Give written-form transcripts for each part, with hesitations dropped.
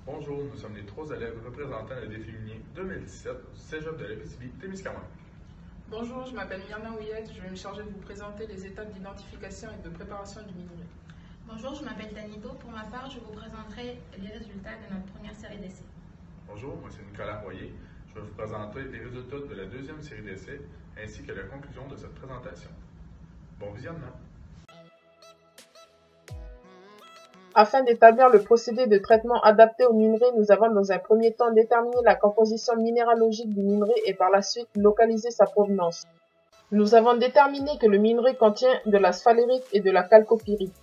Bonjour, nous sommes les 3 élèves représentant le défi minier 2017 au Cégep de l'Abitibi-Témiscamingue. Bonjour, je m'appelle Myrna Ouillette, je vais me charger de vous présenter les étapes d'identification et de préparation du minerai. Bonjour, je m'appelle Danito. Pour ma part, je vous présenterai les résultats de notre première série d'essais. Bonjour, moi c'est Nicolas Royer. Je vais vous présenter les résultats de la deuxième série d'essais ainsi que la conclusion de cette présentation. Bon visionnement! Afin d'établir le procédé de traitement adapté au minerai, nous avons dans un premier temps déterminé la composition minéralogique du minerai et par la suite localisé sa provenance. Nous avons déterminé que le minerai contient de la sphalérite et de la chalcopyrite.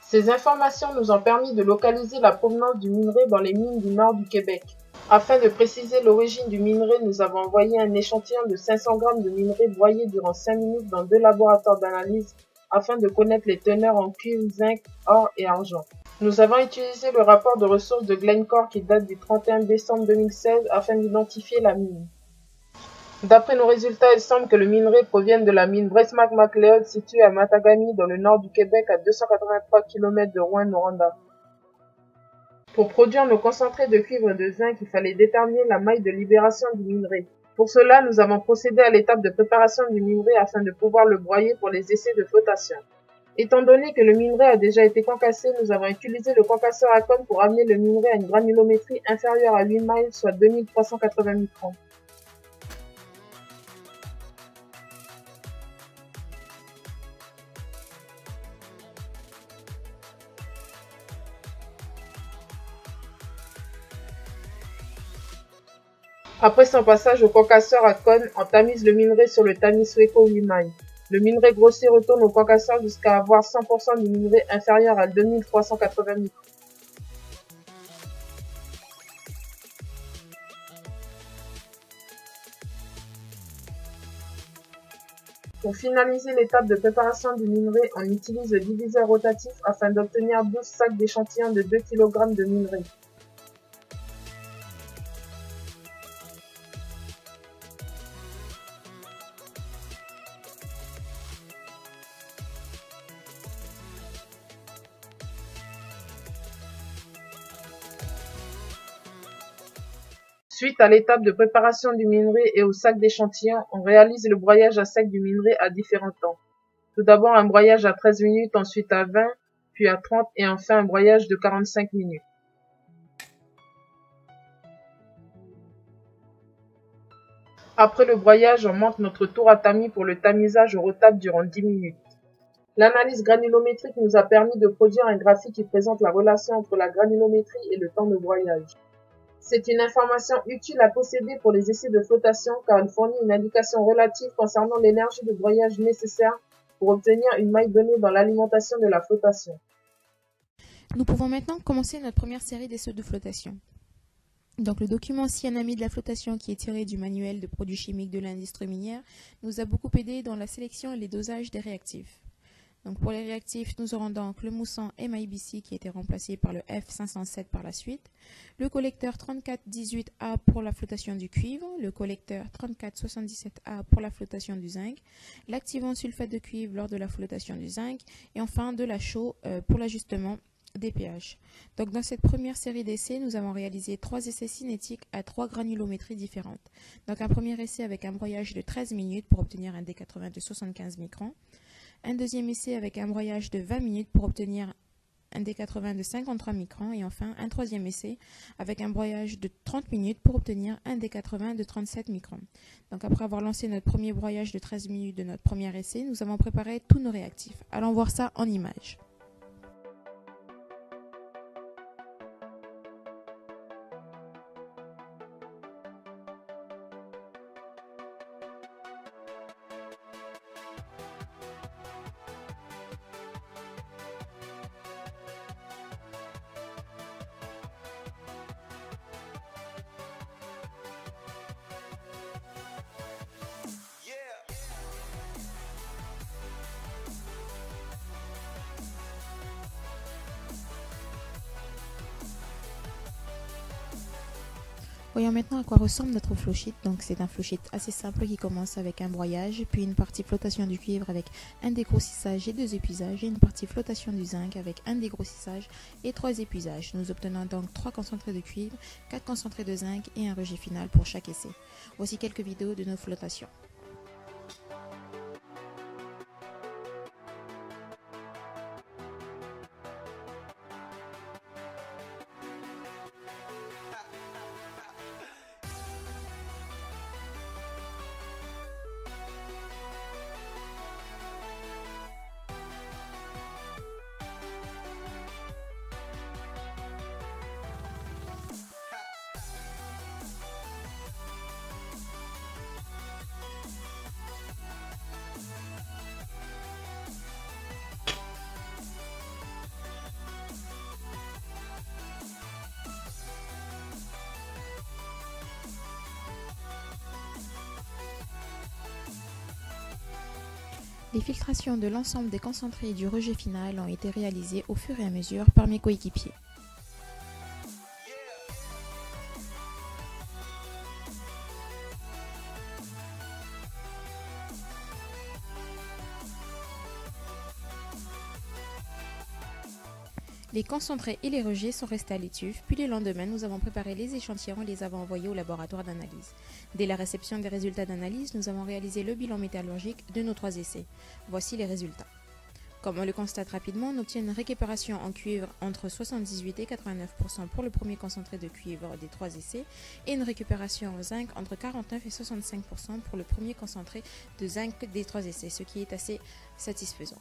Ces informations nous ont permis de localiser la provenance du minerai dans les mines du nord du Québec. Afin de préciser l'origine du minerai, nous avons envoyé un échantillon de 500 g de minerai broyé durant 5 minutes dans 2 laboratoires d'analyse afin de connaître les teneurs en cuivre, zinc, or et argent. Nous avons utilisé le rapport de ressources de Glencore qui date du 31 décembre 2016 afin d'identifier la mine. D'après nos résultats, il semble que le minerai provienne de la mine Westmac-McLeod située à Matagami dans le nord du Québec à 283 km de Rouyn-Noranda. Pour produire nos concentrés de cuivre et de zinc, il fallait déterminer la maille de libération du minerai. Pour cela, nous avons procédé à l'étape de préparation du minerai afin de pouvoir le broyer pour les essais de flottation. Étant donné que le minerai a déjà été concassé, nous avons utilisé le concasseur à cône pour amener le minerai à une granulométrie inférieure à 8 miles, soit 2380 microns. Après son passage au concasseur à cône, on tamise le minerai sur le tamis Sweco 8 miles. Le minerai grossi retourne au concasseur jusqu'à avoir 100% du minerai inférieur à 2380 microns. Pour finaliser l'étape de préparation du minerai, on utilise le diviseur rotatif afin d'obtenir 12 sacs d'échantillons de 2 kg de minerai. Suite à l'étape de préparation du minerai et au sac d'échantillons, on réalise le broyage à sec du minerai à différents temps. Tout d'abord un broyage à 13 minutes, ensuite à 20, puis à 30 et enfin un broyage de 45 minutes. Après le broyage, on monte notre tour à tamis pour le tamisage au rotable durant 10 minutes. L'analyse granulométrique nous a permis de produire un graphique qui présente la relation entre la granulométrie et le temps de broyage. C'est une information utile à posséder pour les essais de flottation car elle fournit une indication relative concernant l'énergie de broyage nécessaire pour obtenir une maille donnée dans l'alimentation de la flottation. Nous pouvons maintenant commencer notre première série d'essais de flottation. Donc le document Cyanamide de la flotation qui est tiré du manuel de produits chimiques de l'industrie minière nous a beaucoup aidé dans la sélection et les dosages des réactifs. Donc pour les réactifs, nous aurons donc le mousson MIBC qui a été remplacé par le F507 par la suite, le collecteur 3418A pour la flottation du cuivre, le collecteur 3477A pour la flottation du zinc, l'activant sulfate de cuivre lors de la flottation du zinc et enfin de la chaux pour l'ajustement des pH. Donc dans cette première série d'essais, nous avons réalisé 3 essais cinétiques à 3 granulométries différentes. Donc un premier essai avec un broyage de 13 minutes pour obtenir un D80 de 75 microns. Un deuxième essai avec un broyage de 20 minutes pour obtenir un D80 de 53 microns. Et enfin, un troisième essai avec un broyage de 30 minutes pour obtenir un D80 de 37 microns. Donc après avoir lancé notre premier broyage de 13 minutes de notre premier essai, nous avons préparé tous nos réactifs. Allons voir ça en images. Voyons maintenant à quoi ressemble notre flowsheet. Donc c'est un flowsheet assez simple qui commence avec un broyage, puis une partie flottation du cuivre avec un dégrossissage et 2 épuisages, et une partie flottation du zinc avec un dégrossissage et 3 épuisages. Nous obtenons donc 3 concentrés de cuivre, 4 concentrés de zinc et un rejet final pour chaque essai. Voici quelques vidéos de nos flottations. Les filtrations de l'ensemble des concentrés et du rejet final ont été réalisées au fur et à mesure par mes coéquipiers. Les concentrés et les rejets sont restés à l'étuve, puis le lendemain, nous avons préparé les échantillons et les avons envoyés au laboratoire d'analyse. Dès la réception des résultats d'analyse, nous avons réalisé le bilan métallurgique de nos 3 essais. Voici les résultats. Comme on le constate rapidement, on obtient une récupération en cuivre entre 78 et 89% pour le premier concentré de cuivre des 3 essais et une récupération en zinc entre 49 et 65% pour le premier concentré de zinc des 3 essais, ce qui est assez satisfaisant.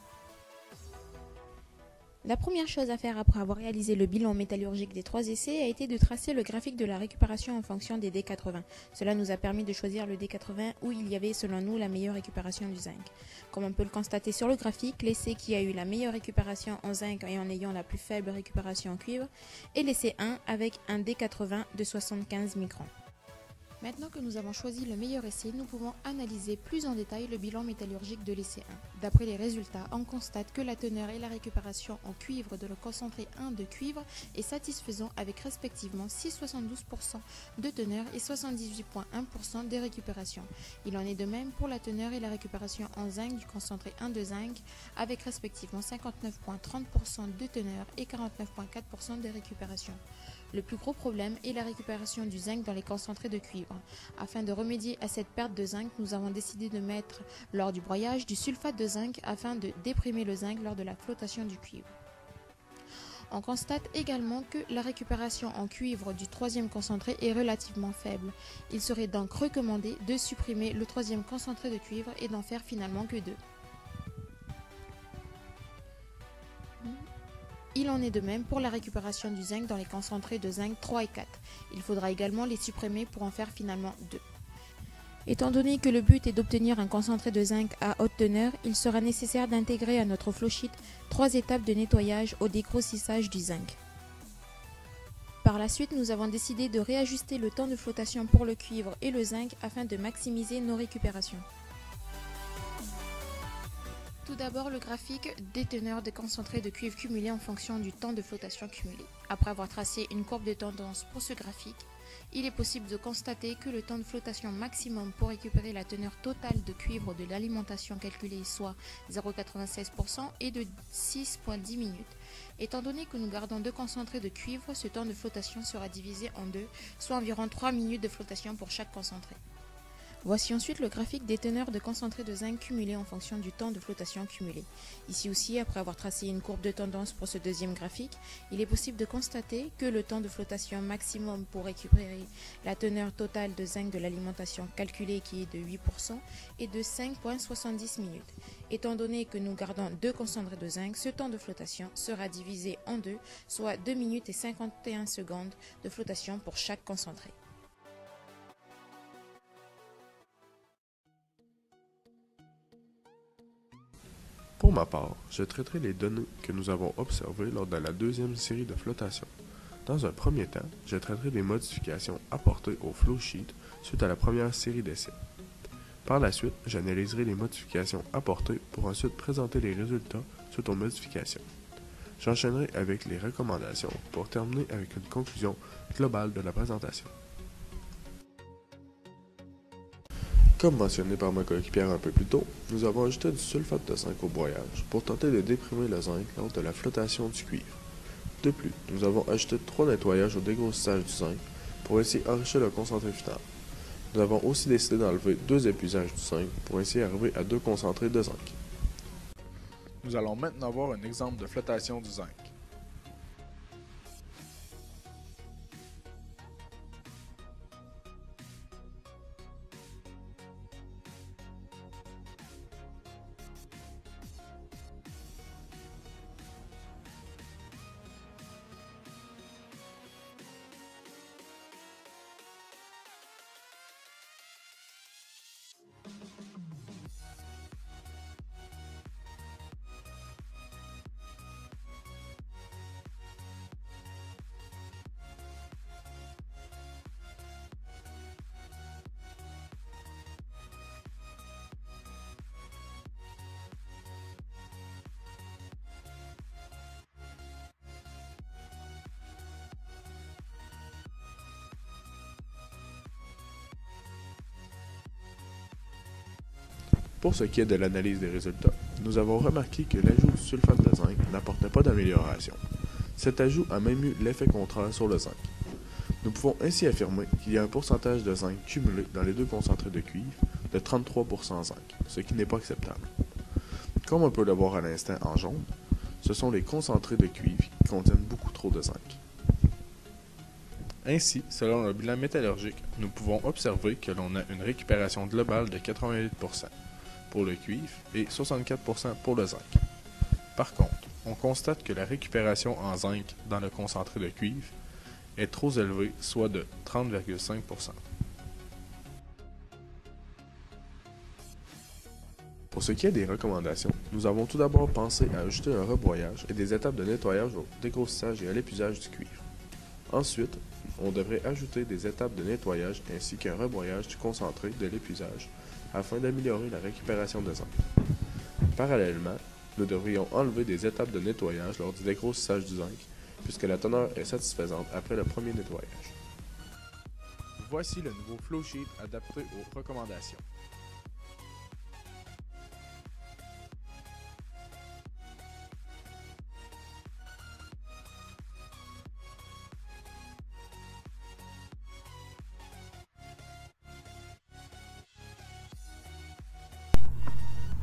La première chose à faire après avoir réalisé le bilan métallurgique des 3 essais a été de tracer le graphique de la récupération en fonction des D80. Cela nous a permis de choisir le D80 où il y avait selon nous la meilleure récupération du zinc. Comme on peut le constater sur le graphique, l'essai qui a eu la meilleure récupération en zinc et en ayant la plus faible récupération en cuivre est l'essai 1 avec un D80 de 75 microns. Maintenant que nous avons choisi le meilleur essai, nous pouvons analyser plus en détail le bilan métallurgique de l'essai 1. D'après les résultats, on constate que la teneur et la récupération en cuivre de le concentré 1 de cuivre est satisfaisant avec respectivement 6,72% de teneur et 78,1% de récupération. Il en est de même pour la teneur et la récupération en zinc du concentré 1 de zinc avec respectivement 59,30% de teneur et 49,4% de récupération. Le plus gros problème est la récupération du zinc dans les concentrés de cuivre. Afin de remédier à cette perte de zinc, nous avons décidé de mettre lors du broyage du sulfate de zinc afin de déprimer le zinc lors de la flottation du cuivre. On constate également que la récupération en cuivre du 3e concentré est relativement faible. Il serait donc recommandé de supprimer le 3e concentré de cuivre et d'en faire finalement que 2. Il en est de même pour la récupération du zinc dans les concentrés de zinc 3 et 4. Il faudra également les supprimer pour en faire finalement 2. Étant donné que le but est d'obtenir un concentré de zinc à haute teneur, il sera nécessaire d'intégrer à notre flowsheet 3 étapes de nettoyage au dégrossissage du zinc. Par la suite, nous avons décidé de réajuster le temps de flottation pour le cuivre et le zinc afin de maximiser nos récupérations. Tout d'abord, le graphique des teneurs de concentré de cuivre cumulé en fonction du temps de flottation cumulé. Après avoir tracé une courbe de tendance pour ce graphique, il est possible de constater que le temps de flottation maximum pour récupérer la teneur totale de cuivre de l'alimentation calculée, soit 0,96%, est de 6,10 minutes. Étant donné que nous gardons 2 concentrés de cuivre, ce temps de flottation sera divisé en 2, soit environ 3 minutes de flottation pour chaque concentré. Voici ensuite le graphique des teneurs de concentré de zinc cumulé en fonction du temps de flottation cumulé. Ici aussi, après avoir tracé une courbe de tendance pour ce deuxième graphique, il est possible de constater que le temps de flottation maximum pour récupérer la teneur totale de zinc de l'alimentation calculée qui est de 8% est de 5,70 minutes. Étant donné que nous gardons 2 concentrés de zinc, ce temps de flottation sera divisé en 2, soit 2 minutes et 51 secondes de flottation pour chaque concentré. Pour ma part, je traiterai les données que nous avons observées lors de la deuxième série de flottations. Dans un premier temps, je traiterai les modifications apportées au flowsheet suite à la première série d'essais. Par la suite, j'analyserai les modifications apportées pour ensuite présenter les résultats suite aux modifications. J'enchaînerai avec les recommandations pour terminer avec une conclusion globale de la présentation. Comme mentionné par ma coéquipière un peu plus tôt, nous avons ajouté du sulfate de zinc au broyage pour tenter de déprimer le zinc lors de la flottation du cuivre. De plus, nous avons ajouté 3 nettoyages au dégrossissage du zinc pour ainsi enrichir le concentré final. Nous avons aussi décidé d'enlever 2 épuisages du zinc pour ainsi arriver à 2 concentrés de zinc. Nous allons maintenant voir un exemple de flottation du zinc. Pour ce qui est de l'analyse des résultats, nous avons remarqué que l'ajout du sulfate de zinc n'apportait pas d'amélioration. Cet ajout a même eu l'effet contraire sur le zinc. Nous pouvons ainsi affirmer qu'il y a un pourcentage de zinc cumulé dans les 2 concentrés de cuivre de 33% zinc, ce qui n'est pas acceptable. Comme on peut le voir à l'instant en jaune, ce sont les concentrés de cuivre qui contiennent beaucoup trop de zinc. Ainsi, selon le bilan métallurgique, nous pouvons observer que l'on a une récupération globale de 88% pour le cuivre et 64% pour le zinc. Par contre, on constate que la récupération en zinc dans le concentré de cuivre est trop élevée, soit de 30,5%. Pour ce qui est des recommandations, nous avons tout d'abord pensé à ajouter un rebroyage et des étapes de nettoyage au dégrossissage et à l'épuisage du cuivre. Ensuite, on devrait ajouter des étapes de nettoyage ainsi qu'un rebroyage du concentré de l'épuisage afin d'améliorer la récupération de zinc. Parallèlement, nous devrions enlever des étapes de nettoyage lors du dégrossissage du zinc puisque la teneur est satisfaisante après le premier nettoyage. Voici le nouveau flowsheet adapté aux recommandations.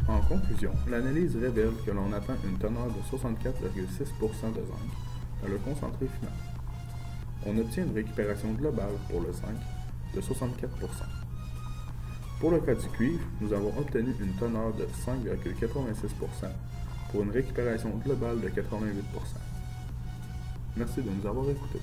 En conclusion, l'analyse révèle que l'on atteint une teneur de 64,6% de zinc dans le concentré final. On obtient une récupération globale pour le zinc de 64%. Pour le cas du cuivre, nous avons obtenu une teneur de 5,86% pour une récupération globale de 88%. Merci de nous avoir écoutés.